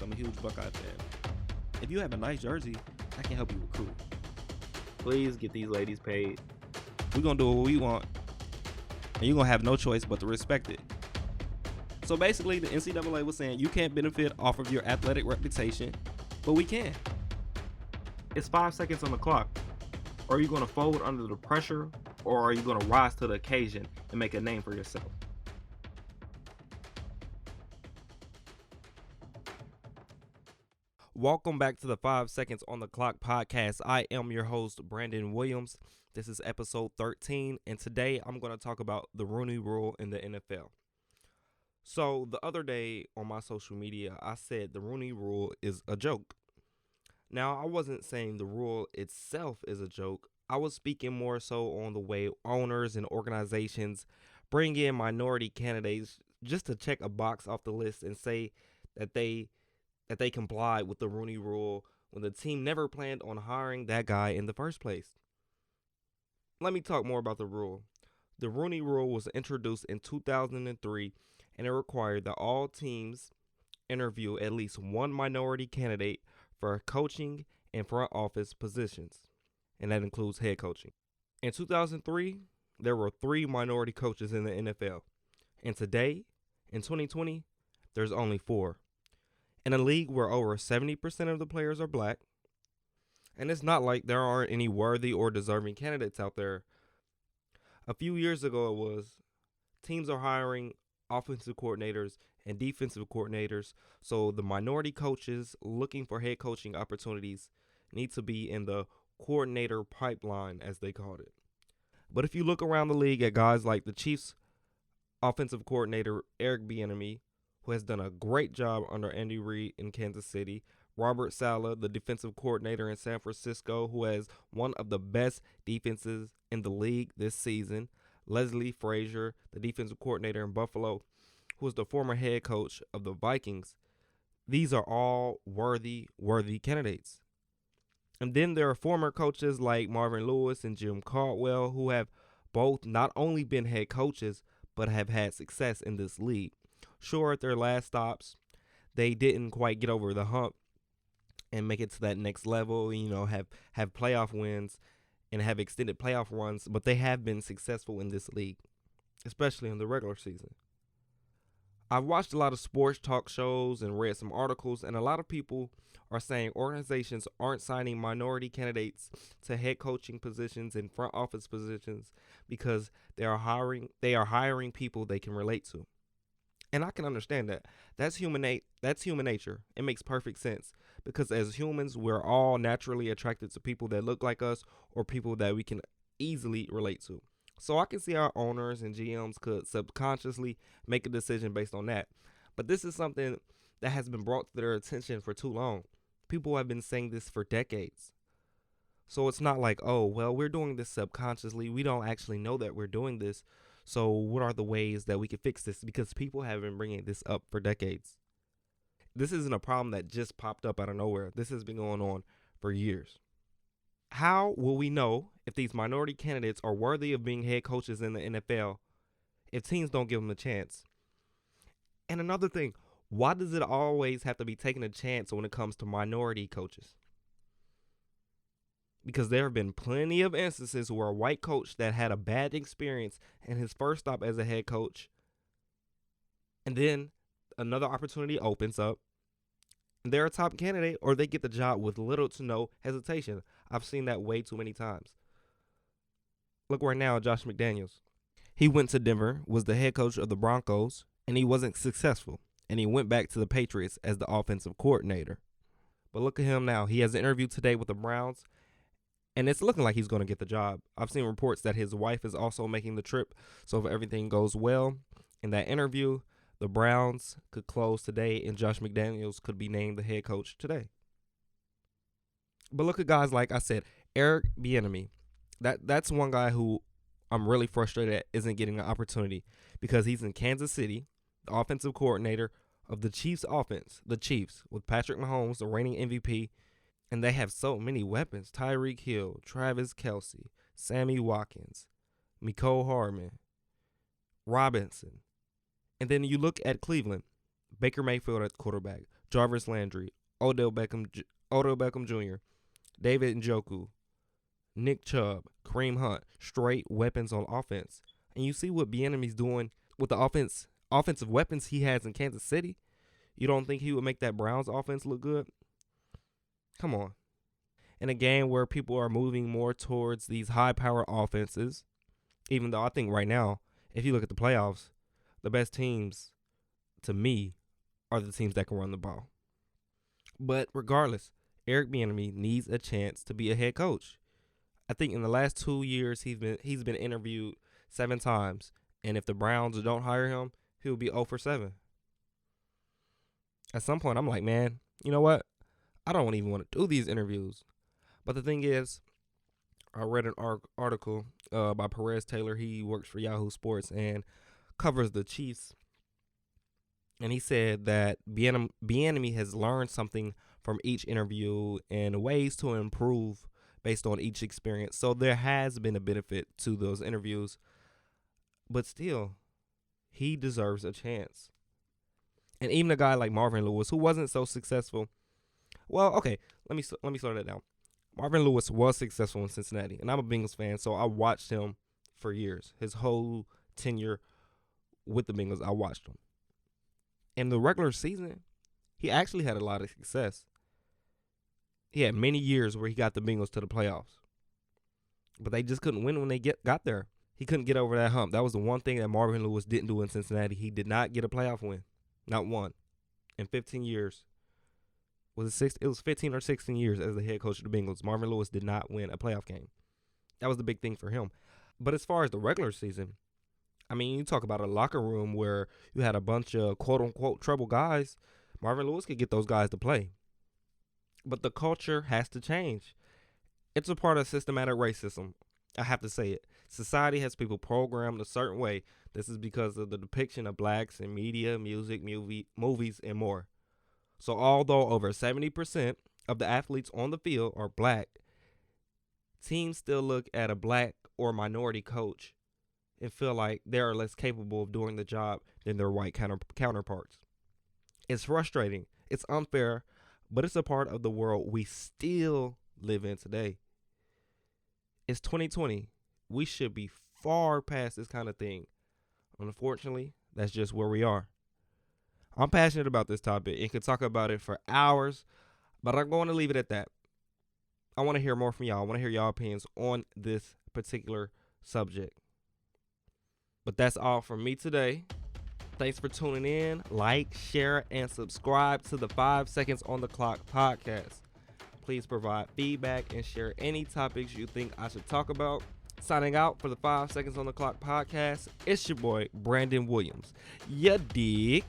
I'm a huge Buckeye fan. If you have a nice jersey, I can help you recruit. Please get these ladies paid. We're going to do what we want, and you're going to have no choice but to respect it. So basically, the NCAA was saying you can't benefit off of your athletic reputation, but we can. It's 5 seconds on the clock. Are you going to fold under the pressure, or are you going to rise to the occasion and make a name for yourself? Welcome back to the 5 Seconds on the Clock podcast. I am your host, Brandon Williams. This is episode 13, and today I'm going to talk about the Rooney Rule in the NFL. So the other day on my social media, I said the Rooney Rule is a joke. Now, I wasn't saying the rule itself is a joke. I was speaking more so on the way owners and organizations bring in minority candidates just to check a box off the list and say that they complied with the Rooney Rule when the team never planned on hiring that guy in the first place. Let me talk more about the rule. The Rooney Rule was introduced in 2003, and it required that all teams interview at least one minority candidate for coaching and front office positions, and that includes head coaching. In 2003, there were 3 minority coaches in the NFL, and today, in 2020, there's only 4. In a league where over 70% of the players are black, and it's not like there aren't any worthy or deserving candidates out there. A few years ago, teams are hiring offensive coordinators and defensive coordinators, so the minority coaches looking for head coaching opportunities need to be in the coordinator pipeline, as they called it. But if you look around the league at guys like the Chiefs offensive coordinator Eric Bieniemy, who has done a great job under Andy Reid in Kansas City, Robert Saleh, the defensive coordinator in San Francisco, who has one of the best defenses in the league this season, Leslie Frazier, the defensive coordinator in Buffalo, who is the former head coach of the Vikings. These are all worthy candidates. And then there are former coaches like Marvin Lewis and Jim Caldwell, who have both not only been head coaches, but have had success in this league. Sure, at their last stops, they didn't quite get over the hump and make it to that next level, have playoff wins and have extended playoff runs, but they have been successful in this league, especially in the regular season. I've watched a lot of sports talk shows and read some articles, and a lot of people are saying organizations aren't signing minority candidates to head coaching positions and front office positions because they are hiring people they can relate to. And I can understand that. That's human nature. It makes perfect sense because as humans, we're all naturally attracted to people that look like us or people that we can easily relate to. So I can see how owners and GMs could subconsciously make a decision based on that. But this is something that has been brought to their attention for too long. People have been saying this for decades. So it's not like, oh, well, we're doing this subconsciously. We don't actually know that we're doing this. So what are the ways that we can fix this? Because people have been bringing this up for decades. This isn't a problem that just popped up out of nowhere. This has been going on for years. How will we know if these minority candidates are worthy of being head coaches in the NFL if teams don't give them a chance? And another thing, why does it always have to be taking a chance when it comes to minority coaches? Because there have been plenty of instances where a white coach that had a bad experience in his first stop as a head coach, and then another opportunity opens up, and they're a top candidate, or they get the job with little to no hesitation. I've seen that way too many times. Look right now at Josh McDaniels. He went to Denver, was the head coach of the Broncos, and he wasn't successful, and he went back to the Patriots as the offensive coordinator. But look at him now. He has an interview today with the Browns, and it's looking like he's going to get the job. I've seen reports that his wife is also making the trip. So if everything goes well in that interview, the Browns could close today and Josh McDaniels could be named the head coach today. But look at guys like I said, Eric Bieniemy. That's one guy who I'm really frustrated at isn't getting an opportunity because he's in Kansas City, the offensive coordinator of the Chiefs offense, the Chiefs, with Patrick Mahomes, the reigning MVP. And they have so many weapons. Tyreek Hill, Travis Kelce, Sammy Watkins, Mecole Hardman, Robinson. And then you look at Cleveland. Baker Mayfield at quarterback. Jarvis Landry, Odell Beckham Jr., David Njoku, Nick Chubb, Kareem Hunt, straight weapons on offense. And you see what Bieniemy's doing with the offensive weapons he has in Kansas City. You don't think he would make that Browns offense look good? Come on. In a game where people are moving more towards these high-power offenses, even though I think right now, if you look at the playoffs, the best teams, to me, are the teams that can run the ball. But regardless, Eric Bieniemy needs a chance to be a head coach. I think in the last 2 years, he's been interviewed 7 times, and if the Browns don't hire him, he'll be 0 for 7. At some point, I'm like, man, you know what? I don't even want to do these interviews. But the thing is, I read an article by Perez Taylor. He works for Yahoo Sports and covers the Chiefs. And he said that Bieniemy has learned something from each interview and ways to improve based on each experience. So there has been a benefit to those interviews. But still, he deserves a chance. And even a guy like Marvin Lewis, who wasn't so successful. Well, okay, let me slow that down. Marvin Lewis was successful in Cincinnati, and I'm a Bengals fan, so I watched him for years. His whole tenure with the Bengals, I watched him. In the regular season, he actually had a lot of success. He had many years where he got the Bengals to the playoffs, but they just couldn't win when they got there. He couldn't get over that hump. That was the one thing that Marvin Lewis didn't do in Cincinnati. He did not get a playoff win, not one, in 15 years. It was 15 or 16 years as the head coach of the Bengals. Marvin Lewis did not win a playoff game. That was the big thing for him. But as far as the regular season, I mean, you talk about a locker room where you had a bunch of quote-unquote trouble guys. Marvin Lewis could get those guys to play. But the culture has to change. It's a part of systematic racism. I have to say it. Society has people programmed a certain way. This is because of the depiction of blacks in media, music, movies, and more. So although over 70% of the athletes on the field are black, teams still look at a black or minority coach and feel like they are less capable of doing the job than their white counterparts. It's frustrating. It's unfair, but it's a part of the world we still live in today. It's 2020. We should be far past this kind of thing. Unfortunately, that's just where we are. I'm passionate about this topic and could talk about it for hours, but I'm going to leave it at that. I want to hear more from y'all. I want to hear y'all opinions on this particular subject. But that's all from me today. Thanks for tuning in. Like, share, and subscribe to the 5 Seconds on the Clock podcast. Please provide feedback and share any topics you think I should talk about. Signing out for the 5 Seconds on the Clock podcast, it's your boy, Brandon Williams. Ya dig?